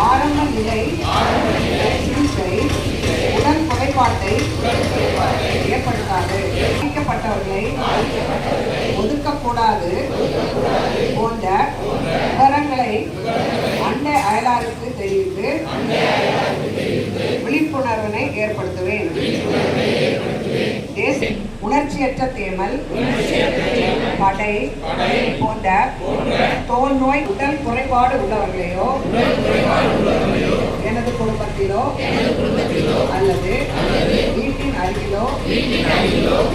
ஆரம்ப நிலை சிகிச்சை உடல் குறைபாட்டை ஏற்படுத்தாது, பாதிக்கப்பட்டவர்களை ஒதுக்கக்கூடாது போன்ற விவரங்களை அண்டை அயலாருக்கு தெரிவித்து விழிப்புணர்வினை ஏற்படுத்துவேன். உணர்ச்சியற்ற தேமல், படை போன்ற தோல் நோய் உடல் குறைபாடு உள்ளவர்களையோ எனது குடும்பத்திலோ அல்லது வீட்டின் அருகிலோ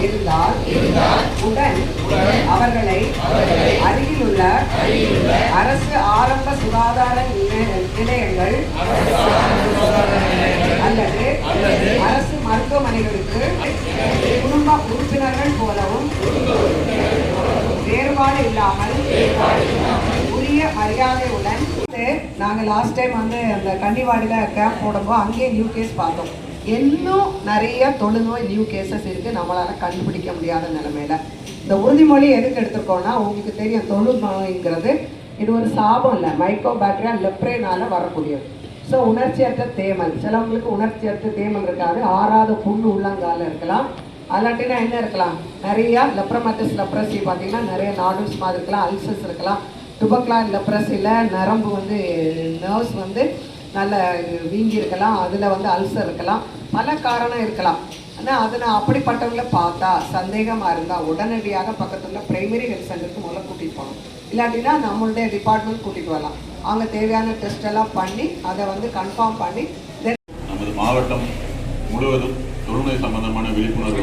இருந்தால் உடன் அவர்களை அருகிலுள்ள அரசு ஆரம்ப சுகாதார நிலையங்கள் அல்லது அரசு மருத்துவமனைகளுக்கு குடும்ப உறுப்பினர்கள் போலவும் வேறுபாடு இல்லாமல் உரிய மரியாதையுடன். நாங்கள் லாஸ்ட் டைம் வந்து அந்த கன்னிவாடியில் கேம்ப் போடும்போது அங்கேயே நியூ கேஸ் பார்த்தோம். இன்னும் நிறைய தொழுநோய் நியூ கேசஸ் இருக்குது, நம்மளால் கண்டுபிடிக்க முடியாத நிலைமையில. இந்த உறுதிமொழி எதுக்கு எடுத்துருக்கோன்னா, உங்களுக்கு தெரியும் தொழுநோய்ங்கிறது இது ஒரு சாபம் இல்லை, மைக்கோபாக்டீரியா லெப்ரேனால வரக்கூடியது. ஸோ உணர்ச்சியற்ற தேமல், சிலவங்களுக்கு உணர்ச்சியற்ற தேமல் இருக்காது, ஆறாத புண்ணு உள்ளங்கால இருக்கலாம், அல்லாட்டினா என்ன இருக்கலாம், நிறையா லெப்ரமேட்டிஸ் லெப்ரசி பார்த்தீங்கன்னா நிறைய நாடுல்ஸ் மாதிரி இருக்கலாம், அல்சர்ஸ் இருக்கலாம். டுபர்குலோசிஸ் லெப்ரசியில் நரம்பு வந்து நர்வ்ஸ் வந்து நல்ல வீங்கி இருக்கலாம், அதில் வந்து அல்சர் இருக்கலாம், பல காரணம் இருக்கலாம். ஆனால் அதை நான் அப்படிப்பட்டவங்கள பார்த்தா சந்தேகமாக இருந்தால் உடனடியாக பக்கத்தில் பிரைமரி ஹெல்த் சென்டருக்கு முதல்ல கூட்டிகிட்டு போகணும். இல்லாட்டினா நம்மளுடைய டிபார்ட்மெண்ட் கூட்டிகிட்டு வரலாம். அவங்க தேவையான டெஸ்ட் எல்லாம் பண்ணி அதை வந்து கன்ஃபார்ம் பண்ணி நமது மாவட்டம் முழுவதும் தொழுநோய் சம்பந்தமான விழிப்புணர்வு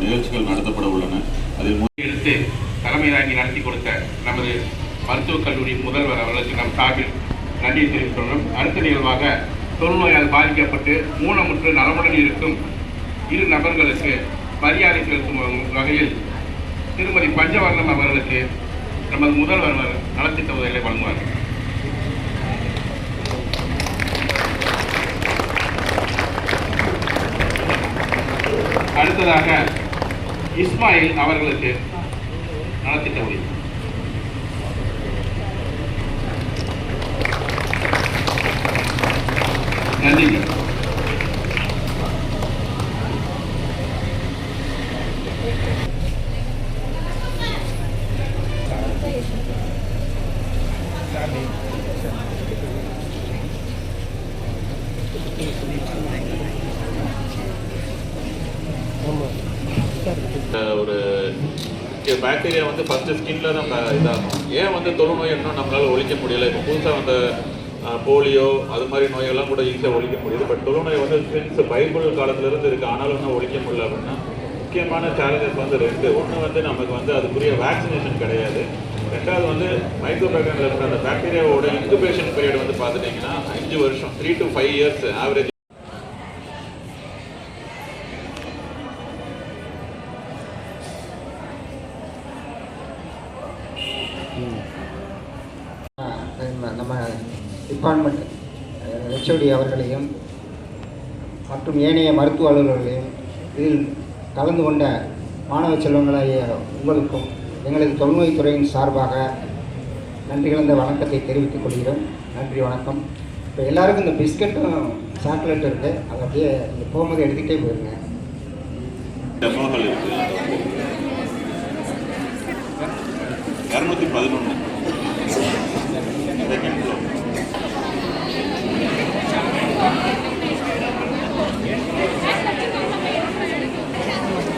நிகழ்ச்சிகள் நடத்தப்பட உள்ளன. அதில் எடுத்து தலைமை தாங்கி நடத்தி கொடுத்த நமது மருத்துவக் கல்லூரி முதல்வர் அவர்களுக்கு நம் சார்பில் நன்றி தெரிவித்துள்ளோம். அடுத்த நிகழ்வாக தொழுநோயால் பாதிக்கப்பட்டு ஊனமுற்று நலமுடன் இருக்கும் இரு நபர்களுக்கு மரியாதை செலுத்தும் வகையில் திருமதி பஞ்சவர்ணம் அவர்களுக்கு நமது முதல்வர் நலத்திட்ட உதவிகளை வழங்குவார். அடுத்ததாக இஸ்மாயில் அவர்களுக்கு நலத்திட்ட உதவி. நன்றி. ஒரு பாக்டீரியா வந்து ஃபஸ்ட்டு ஸ்கின்ல தான் இதாகும். ஏன் வந்து தொழுநோய் இன்னும் நம்மளால் ஒழிக்க முடியலை? இப்போ புதுசாக வந்த போலியோ அது மாதிரி நோயெல்லாம் கூட ஈஸியாக ஒழிக்க முடியுது. பட் தொழுநோய் வந்து சின்ஸ் பைபிள் காலத்திலிருந்து இருக்குது, ஆனாலும் இன்னும் ஒழிக்க முடியல. அப்படின்னா முக்கியமான சேலஞ்சஸ் வந்து ரெண்டு. ஒன்று வந்து நமக்கு வந்து அதுக்குரிய வேக்சினேஷன் கிடையாது. ரெண்டாவது வந்து மைக்ரோபாக்டீரியாவில் இருக்கிற அந்த பாக்டீரியாவோட இன்குபேஷன் பீரியட் வந்து பார்த்துட்டிங்கன்னா 5 வருஷம், 3 to 5 years ஆவரேஜ். நம்ம டிபார்ட்மெண்ட் ஹெச்ஓடி அவர்களையும் மற்றும் ஏனைய மருத்துவ அலுவலர்களையும் இதில் கலந்து கொண்ட மாணவ செல்வங்களாகிய உங்களுக்கும் எங்களது தொழுநோய் துறையின் சார்பாக நன்றி கலந்த வணக்கத்தை தெரிவித்துக் கொள்கிறோம். நன்றி, வணக்கம். இப்போ எல்லாருக்கும் இந்த பிஸ்கட்டும் சாக்லேட் இருக்குது, அதை அப்படியே இந்த போகும்போது எடுத்துகிட்டே போயிருங்க. டெமோகள் இருக்குது 211